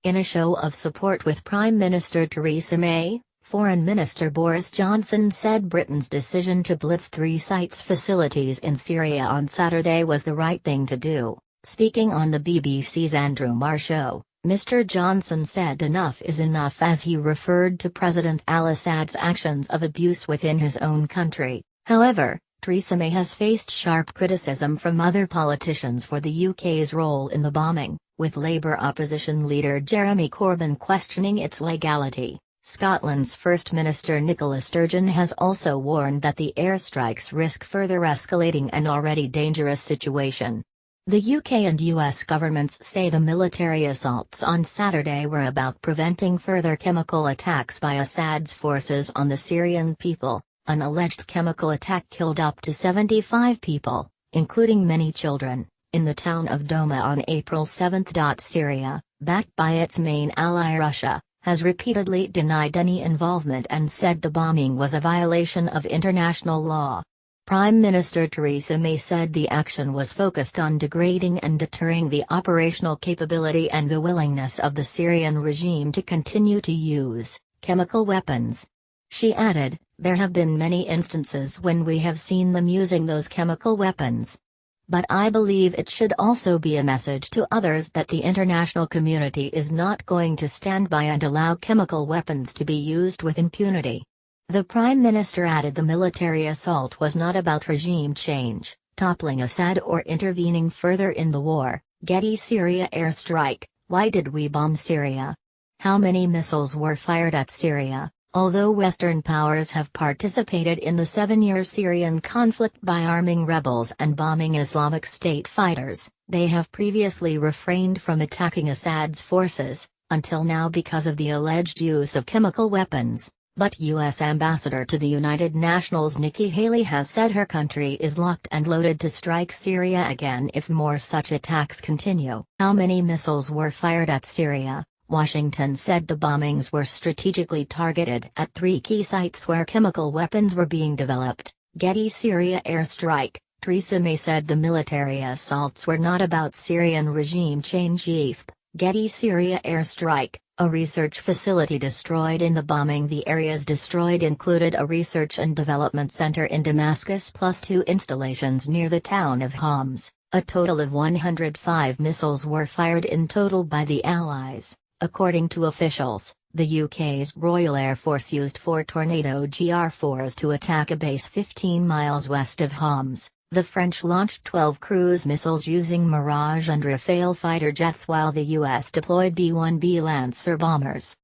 In a show of support with Prime Minister Theresa May, Foreign Minister Boris Johnson said Britain's decision to blitz 3 sites facilities in Syria on Saturday was the right thing to do. Speaking on the BBC's Andrew Marr show, Mr. Johnson said enough is enough as he referred to President al-Assad's actions of abuse within his own country. However, Theresa May has faced sharp criticism from other politicians for the UK's role in the bombing, with Labour opposition leader Jeremy Corbyn questioning its legality. Scotland's First Minister Nicola Sturgeon has also warned that the airstrikes risk further escalating an already dangerous situation. The UK and US governments say the military assaults on Saturday were about preventing further chemical attacks by Assad's forces on the Syrian people. An alleged chemical attack killed up to 75 people, including many children, in the town of Douma on April 7. Syria, backed by its main ally Russia, has repeatedly denied any involvement and said the bombing was a violation of international law. Prime Minister Theresa May said the action was focused on degrading and deterring the operational capability and the willingness of the Syrian regime to continue to use chemical weapons. She added, "There have been many instances when we have seen them using those chemical weapons. But I believe it should also be a message to others that the international community is not going to stand by and allow chemical weapons to be used with impunity." The Prime Minister added the military assault was not about regime change, toppling Assad or intervening further in the war. Getty Syria airstrike: why did we bomb Syria? How many missiles were fired at Syria? Although Western powers have participated in the 7-year Syrian conflict by arming rebels and bombing Islamic State fighters, they have previously refrained from attacking Assad's forces, until now because of the alleged use of chemical weapons. But U.S. Ambassador to the United Nations Nikki Haley has said her country is locked and loaded to strike Syria again if more such attacks continue. How many missiles were fired at Syria? Washington said the bombings were strategically targeted at 3 key sites where chemical weapons were being developed. Getty Syria airstrike: Theresa May said the military assaults were not about Syrian regime change. Getty Syria airstrike: a research facility destroyed in the bombing. The areas destroyed included a research and development center in Damascus plus 2 installations near the town of Homs. A total of 105 missiles were fired in total by the Allies. According to officials, the UK's Royal Air Force used 4 Tornado GR4s to attack a base 15 miles west of Homs. The French launched 12 cruise missiles using Mirage and Rafale fighter jets while the US deployed B-1B Lancer bombers.